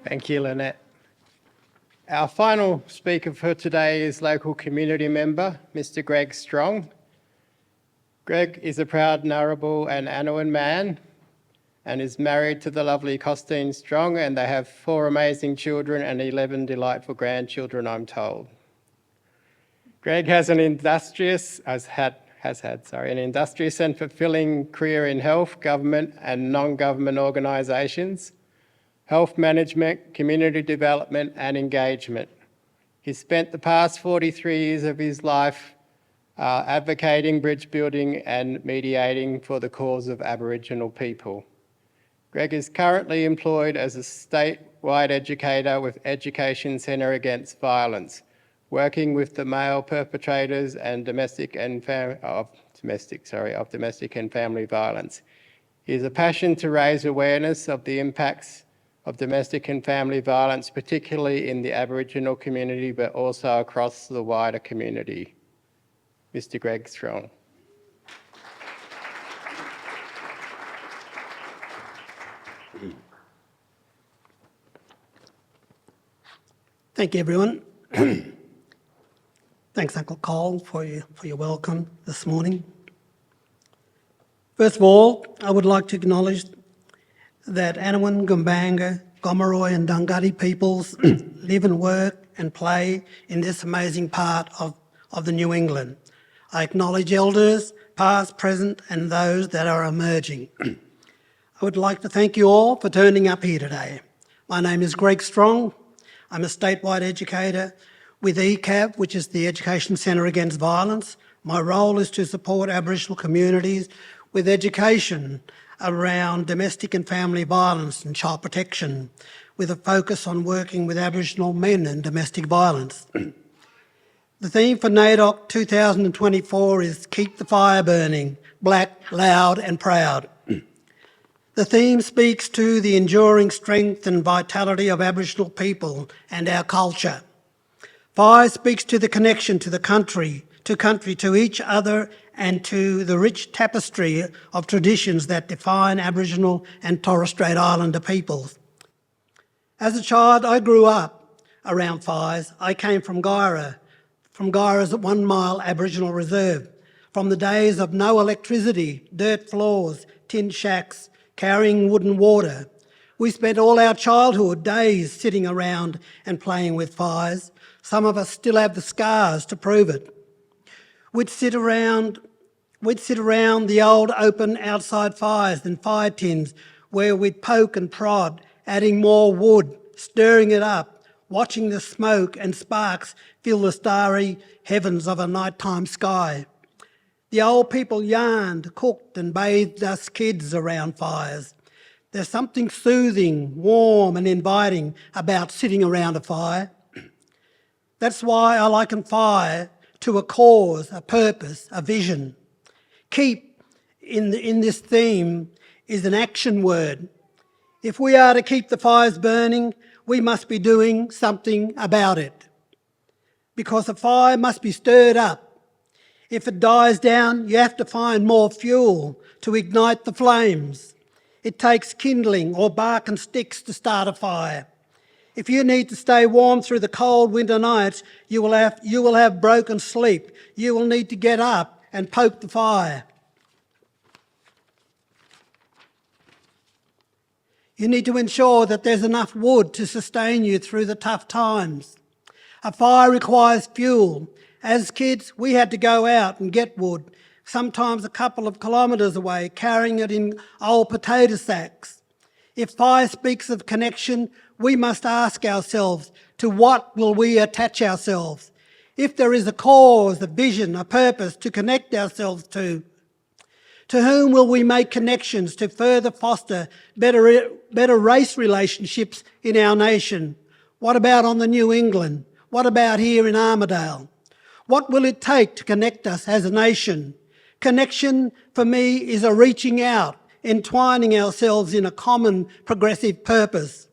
Thank you, Lynette. Our final speaker for today is local community member, Mr. Greg Strong. Greg is a proud Ngarabul and Anaiwan man and is married to the lovely Costine Strong, and they have 4 amazing children and 11 delightful grandchildren, I'm told. Greg has an industrious and fulfilling career in health, government and non-government organisations, health management, community development and engagement. He spent the past 43 years of his life advocating, bridge building and mediating for the cause of Aboriginal people. Greg is currently employed as a statewide educator with Education Centre Against Violence, working with the male perpetrators and domestic and family violence. He has a passion to raise awareness of the impacts of domestic and family violence, particularly in the Aboriginal community, but also across the wider community. Mr. Greg Strong. Thank you, everyone. Thanks, Uncle Cole, for your welcome this morning. First of all, I would like to acknowledge that Anaiwan, Gumbanga, Gomeroi and Dunghutti peoples live and work and play in this amazing part of the New England. I acknowledge elders, past, present and those that are emerging. I would like to thank you all for turning up here today. My name is Greg Strong. I'm a statewide educator with ECAV, which is the Education Centre Against Violence. My role is to support Aboriginal communities with education around domestic and family violence and child protection, with a focus on working with Aboriginal men and domestic violence. The theme for NAIDOC 2024 is Keep the Fire Burning, Black, Loud and Proud. The theme speaks to the enduring strength and vitality of Aboriginal people and our culture. Fire speaks to the connection to the country, to each other and to the rich tapestry of traditions that define Aboriginal and Torres Strait Islander peoples. As a child, I grew up around fires. I came from Gyra's 1 mile Aboriginal reserve, from the days of no electricity, dirt floors, tin shacks, carrying wood and water. We spent all our childhood days sitting around and playing with fires. Some of us still have the scars to prove it. We'd sit around the old open outside fires and fire tins where we'd poke and prod, adding more wood, stirring it up, watching the smoke and sparks fill the starry heavens of a nighttime sky. The old people yarned, cooked and bathed us kids around fires. There's something soothing, warm and inviting about sitting around a fire. That's why I liken fire to a cause, a purpose, a vision. Keep in this theme is an action word. If we are to keep the fires burning, we must be doing something about it. Because a fire must be stirred up. If it dies down, you have to find more fuel to ignite the flames. It takes kindling or bark and sticks to start a fire. If you need to stay warm through the cold winter nights, you will have broken sleep. You will need to get up and poke the fire. You need to ensure that there's enough wood to sustain you through the tough times. A fire requires fuel. As kids, we had to go out and get wood, sometimes a couple of kilometres away, carrying it in old potato sacks. If fire speaks of connection, we must ask ourselves, to what will we attach ourselves? If there is a cause, a vision, a purpose to connect ourselves to whom will we make connections to further foster better race relationships in our nation? What about on the New England? What about here in Armidale? What will it take to connect us as a nation? Connection, for me, is a reaching out, entwining ourselves in a common progressive purpose.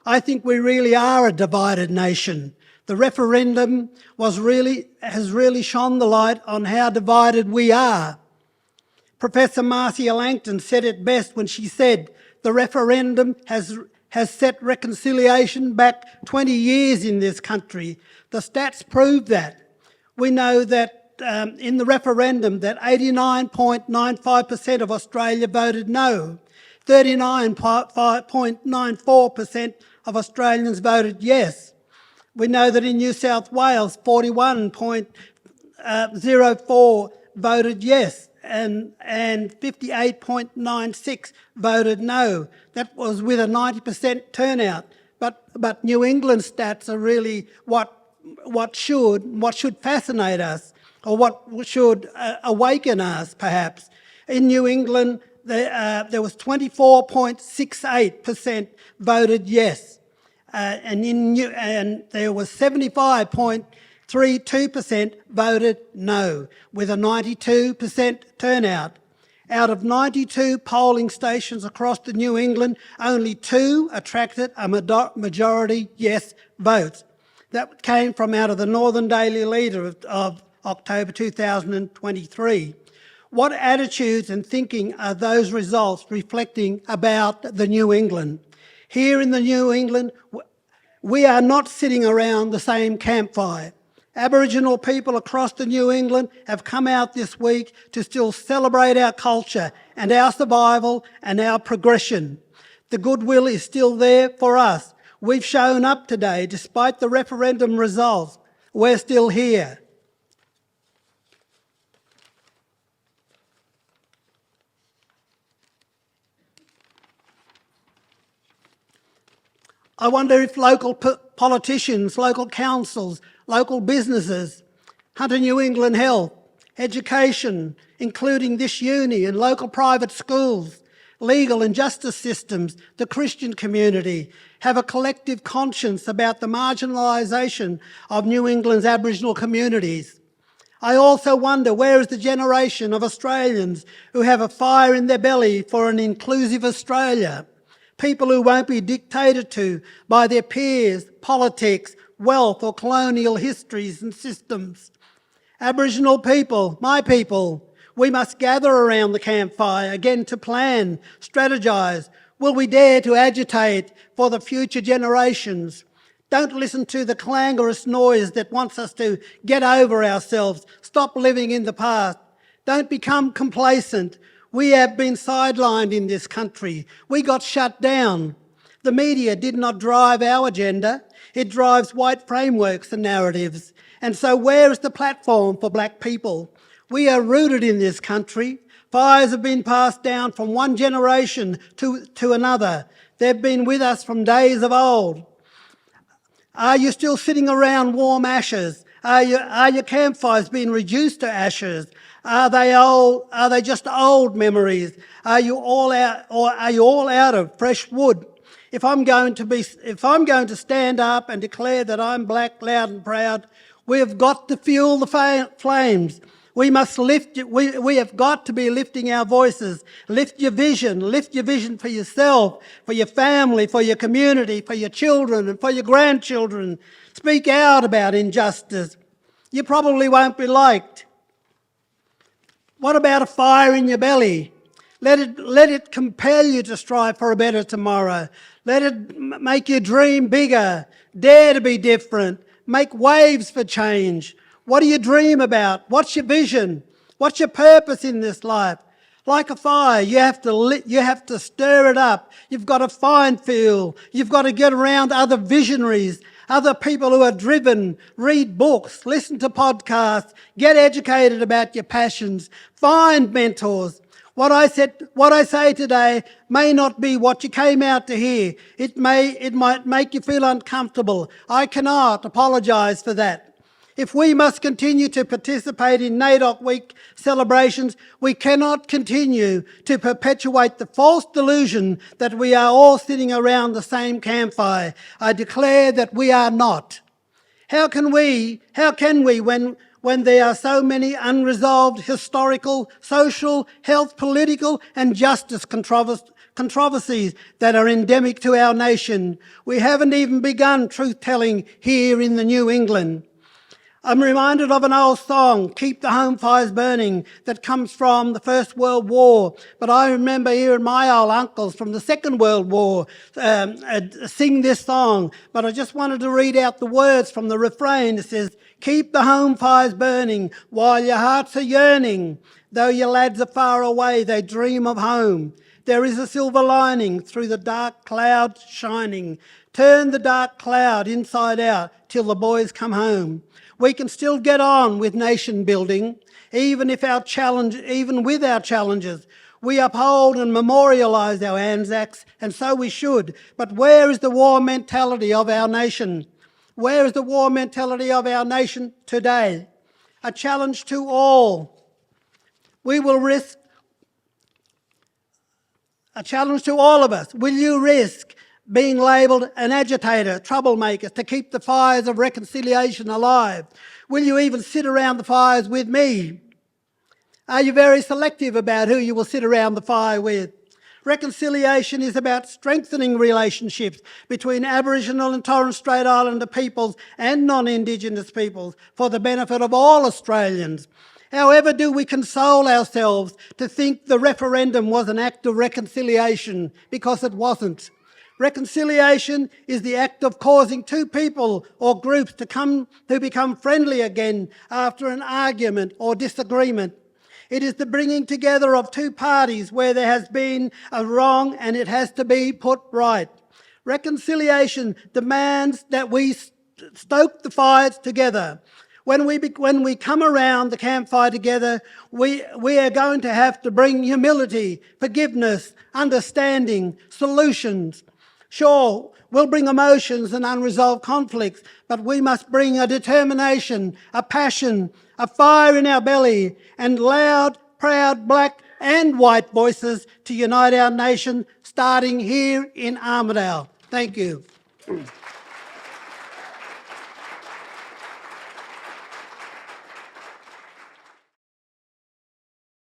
I think we really are a divided nation. The referendum has really shone the light on how divided we are. Professor Marcia Langton said it best when she said, the referendum has has set reconciliation back 20 years in this country. The stats prove that. We know that in the referendum that 89.95% of Australia voted no. 39.94% of Australians voted yes. We know that in New South Wales, 41.04% voted yes and 58.96% voted no. That was with a 90% turnout. But New England stats are really what should fascinate us, or what should awaken us, perhaps. In New England, there was 24.68% voted yes, and there was 75.32% voted no, with a 92% turnout. Out of 92 polling stations across the New England, only 2 attracted a majority yes votes. That came from out of the Northern Daily Leader of October 2023. What attitudes and thinking are those results reflecting about the New England? Here in the New England, we are not sitting around the same campfire. Aboriginal people across the New England have come out this week to still celebrate our culture and our survival and our progression. The goodwill is still there for us. We've shown up today despite the referendum results. We're still here. I wonder if local politicians, local councils, local businesses, Hunter New England Health, education, including this uni and local private schools, legal and justice systems, the Christian community, have a collective conscience about the marginalisation of New England's Aboriginal communities. I also wonder, where is the generation of Australians who have a fire in their belly for an inclusive Australia? People who won't be dictated to by their peers, politics, wealth or colonial histories and systems. Aboriginal people, my people, we must gather around the campfire again to plan, strategise. Will we dare to agitate for the future generations? Don't listen to the clangorous noise that wants us to get over ourselves, stop living in the past. Don't become complacent. We have been sidelined in this country. We got shut down. The media did not drive our agenda. It drives white frameworks and narratives. And so where is the platform for black people? We are rooted in this country. Fires have been passed down from one generation to another. They've been with us from days of old. Are you still sitting around warm ashes? Are your campfires being reduced to ashes? Are they just old memories? Are you all out, or are you all out of fresh wood? If I'm going to stand up and declare that I'm black, loud and proud, we have got to fuel the flames. We must lift it. We have got to be lifting our voices. Lift your vision for yourself, for your family, for your community, for your children and for your grandchildren. Speak out about injustice. You probably won't be liked. What about a fire in your belly? Let it compel you to strive for a better tomorrow. Let it make your dream bigger. Dare to be different. Make waves for change. What do you dream about? What's your vision? What's your purpose in this life? Like a fire, you have to stir it up. You've got to find fuel. You've got to get around other visionaries, other people who are driven. Read books, listen to podcasts, get educated about your passions, find mentors. What I say today may not be what you came out to hear. It might make you feel uncomfortable. I cannot apologise for that. If we must continue to participate in NAIDOC Week celebrations, we cannot continue to perpetuate the false delusion that we are all sitting around the same campfire. I declare that we are not. How can we when there are so many unresolved historical, social, health, political and justice controversies that are endemic to our nation? We haven't even begun truth-telling here in the New England. I'm reminded of an old song, Keep the Home Fires Burning, that comes from the First World War. But I remember hearing my old uncles from the Second World War sing this song. But I just wanted to read out the words from the refrain. It says, keep the home fires burning while your hearts are yearning. Though your lads are far away, they dream of home. There is a silver lining through the dark cloud shining. Turn the dark cloud inside out till the boys come home. We can still get on with nation building, even with our challenges. We uphold and memorialise our Anzacs, and so we should. But where is the war mentality of our nation? Where is the war mentality of our nation today? A challenge to all. A challenge to all of us. Will you risk being labelled an agitator, troublemaker, to keep the fires of reconciliation alive? Will you even sit around the fires with me? Are you very selective about who you will sit around the fire with? Reconciliation is about strengthening relationships between Aboriginal and Torres Strait Islander peoples and non-Indigenous peoples for the benefit of all Australians. However, do we console ourselves to think the referendum was an act of reconciliation, because it wasn't. Reconciliation is the act of causing two people or groups to become friendly again after an argument or disagreement. It is the bringing together of two parties where there has been a wrong and it has to be put right. Reconciliation demands that we stoke the fires together. When we come around the campfire together, we are going to have to bring humility, forgiveness, understanding, solutions. Sure, we'll bring emotions and unresolved conflicts, but we must bring a determination, a passion, a fire in our belly, and loud, proud black and white voices to unite our nation, starting here in Armidale. Thank you.